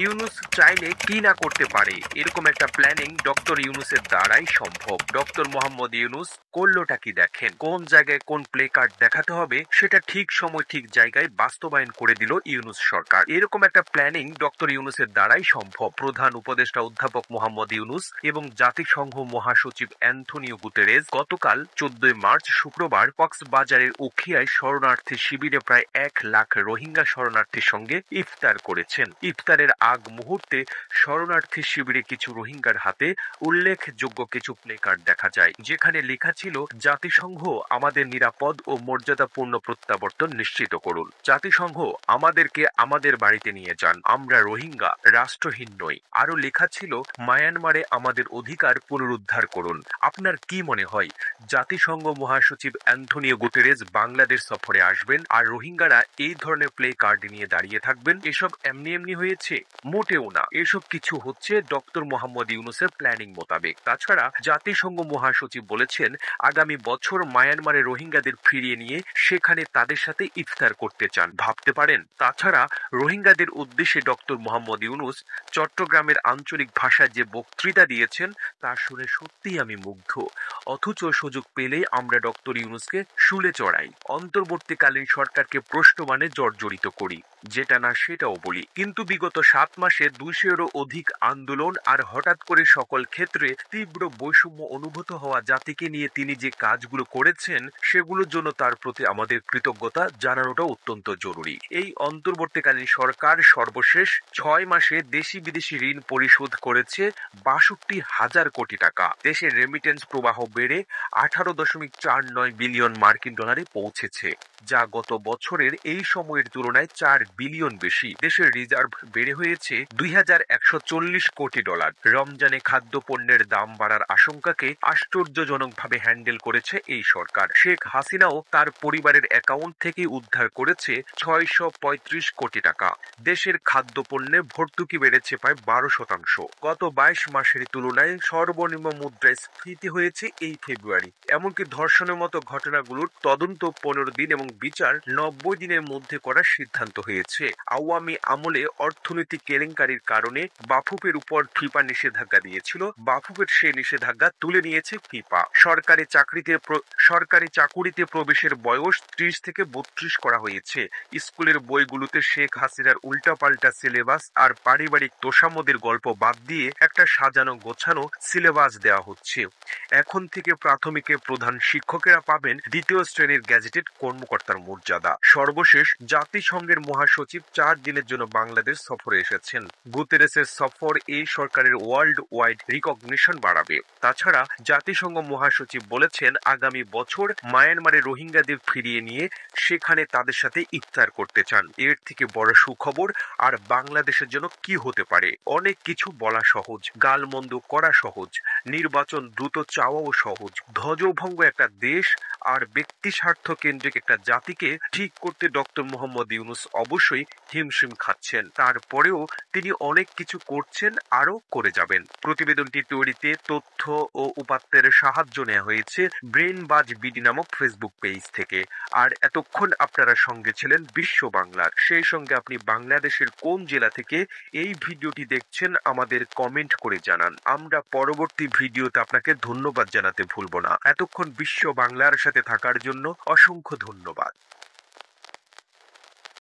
ইউনূস চাইলে কি না করতে পারে, এরকম একটা প্ল্যানিং ডক্টর ইউনূসের দ্বারাই সম্ভব। ডক্টর মোহাম্মদ ইউনূস করলোটা কি দেখেন, কোন জায়গায় কোন প্লে কার্ড দেখাতে হবে সেটা ঠিক সময় ঠিক জায়গায় বাস্তবায়ন করে দিল ইউনূস সরকার। এরকম একটা প্ল্যানিং ডক্টর ইউনূসের দ্বারাই সম্ভব। প্রধান উপদেষ্টা অধ্যাপক মোহাম্মদ ইউনূস এবং জাতিসংঘ মহাসচিব অ্যান্টনিও গুতেরেস গতকাল 14 মার্চ শুক্রবার কক্সবাজারের উখিয়ায় শরণার্থী শিবিরে প্রায় 1 লাখ রোহিঙ্গা শরণার্থীর সঙ্গে ইফতার করেছেন। ইফতারের আগ মুহূর্তে শরণার্থী শিবিরে কিছু রোহিঙ্গার হাতে উল্লেখযোগ্য কিছু প্লে কার্ড দেখা যায়, যেখানে লেখা ছিল, জাতিসংঘ আমাদের নিরাপদ ও মর্যাদাপূর্ণ প্রত্যাবর্তন নিশ্চিত করুন, জাতিসংঘ আমাদেরকে আমাদের বাড়িতে নিয়ে যান, আমরা রোহিঙ্গা রাষ্ট্রহীন নই। আরো লেখা ছিল, মায়ানমারে আমাদের অধিকার পুনরুদ্ধার করুন। আপনার কি মনে হয় জাতিসংঘ মহাসচিব অ্যান্টনিও গুতেরেস বাংলাদেশ সফরে আসবেন আর রোহিঙ্গারা এই ধরনের প্লে কার্ড নিয়ে দাঁড়িয়ে থাকবেন? এসব এমনি এমনি হয়েছে? মোটেও না। এসব কিছু হচ্ছে ডক্টর মোহাম্মদ ইউনূসের প্ল্যানিং মোতাবেক। তাছাড়া জাতিসংঘ মহাসচিব বলেছেন, আগামী বছর মায়ানমারে রোহিঙ্গাদের ফিরিয়ে নিয়ে সেখানে তাদের সাথে ইফতার করতে চান। ভাবতে পারেন। তাছাড়া রোহিঙ্গাদের উদ্দেশ্যে ডক্টর মোহাম্মদ ইউনূস চট্টগ্রামের আঞ্চলিক ভাষায় যে বক্তৃতা দিয়েছেন তা শুনে সত্যিই আমি মুগ্ধ। অথচ সুযোগ পেলেই আমরা ডক্টর ইউনূসকে শুলে চড়াই, অন্তর্বর্তীকালীন সরকারকে প্রশ্নমানে জর্জরিত করি, যেটা না সেটাও বলি। কিন্তু বিগত 7 মাসে 200-এরও অধিক আন্দোলন আর হঠাৎ করে সকল ক্ষেত্রে তীব্র বৈষম্য অনুভূত হওয়া জাতিকে নিয়ে তিনি যে কাজগুলো করেছেন সেগুলোর জন্য তার প্রতি আমাদের কৃতজ্ঞতা জানানোটা অত্যন্ত জরুরি। এই অন্তর্বর্তীকালীন সরকার সর্বশেষ 6 মাসে দেশি বিদেশি ঋণ পরিশোধ করেছে 62,000 কোটি টাকা। দেশের রেমিটেন্স প্রবাহ বেড়ে 18.49 বিলিয়ন মার্কিন ডলারে পৌঁছেছে, যা গত বছরের এই সময়ের তুলনায় 4 বিলিয়ন বেশি। দেশের রিজার্ভ বেড়ে হয়েছে 2140 কোটি ডলার। রমজানে খাদ্যপণ্যের দাম বাড়ার আশঙ্কাকে আশ্চর্যজনকভাবে হ্যান্ডেল করেছে এই সরকার। শেখ হাসিনাও তার পরিবারের অ্যাকাউন্ট থেকে উদ্ধার করেছে 635 কোটি টাকা। দেশের খাদ্যপণ্যে ভর্তুকি বেড়েছে প্রায় 12%। গত 22 মাসের তুলনায় সর্বনিম্ন মুদ্রাস্ফীতি হয়েছে এই ফেব্রুয়ারি। এমনকি ধর্ষণের মতো ঘটনাগুলোর তদন্ত 15 দিন এবং বিচার 90 দিনের মধ্যে করার সিদ্ধান্ত হয়েছে। আওয়ামী আমলে অর্থনৈতিক কেলেঙ্কারির কারণে বাফুফের উপর ফিফা নিষেধাজ্ঞা দিয়েছিল, বাফুফের সেই নিষেধাজ্ঞা তুলে নিয়েছে ফিফা। সরকারি চাকুরিতে প্রবেশের বয়স 30 থেকে 32 করা হয়েছে। স্কুলের বইগুলোতে শেখ হাসিনার উল্টাপাল্টা সিলেবাস আর পারিবারিক তোষামোদের গল্প বাদ দিয়ে একটা সাজানো গোছানো সিলেবাস দেওয়া হচ্ছে। এখন থেকে প্রাথমিকে প্রধান শিক্ষকেরা পাবেন 2য় শ্রেণীর গ্যাজেটেড কর্মকর্তার মর্যাদা। সর্বশেষ জাতিসংঘের মহাসচিব 4 দিনের জন্য বাংলাদেশ সফরে এসেছেন। গুতেরেসের সফর এই সরকারের ওয়ার্ল্ড ওয়াইড রিকগনিশন বাড়াবে। তাছাড়া জাতিসংঘ মহাসচিব বলেছেন, আগামী বছর মায়ানমারে রোহিঙ্গাদের ফিরিয়ে নিয়ে সেখানে তাদের সাথে ইফতার করতে চান। এর থেকে বড় সুখবর আর বাংলাদেশের জন্য কি হতে পারে? অনেক কিছু বলা সহজ, গালমন্দ করা সহজ, নির্বাচন দ্রুত চাওয়াও সহজ। ধ্বজভঙ্গ একটা দেশ আর ব্যক্তি স্বার্থ কেন্দ্রিক একটা জাতিকে ঠিক করতে ডক্টর মোহাম্মদ ইউনূস অবশ্যই হিমশিম খাচ্ছেন। তারপরেও তিনি অনেক কিছু করছেন, আরো করে যাবেন। প্রতিবেদনটি তৈরিতে তথ্য ও উপাত্তের সাহায্য নেওয়া হয়েছে ব্রেইনবাজ বিডি নামক ফেসবুক পেজ থেকে। আর এতক্ষণ আপনারা সঙ্গে ছিলেন বিশ্ব বাংলার। সেই সঙ্গে আপনি বাংলাদেশের কোন জেলা থেকে এই ভিডিওটি দেখছেন আমাদের কমেন্ট করে জানান। আমরা পরবর্তী ভিডিওতে আপনাকে ধন্যবাদ জানাতে ভুলব না। এতক্ষণ বিশ্ব বাংলার সাথে থাকার জন্য অসংখ্য ধন্যবাদ।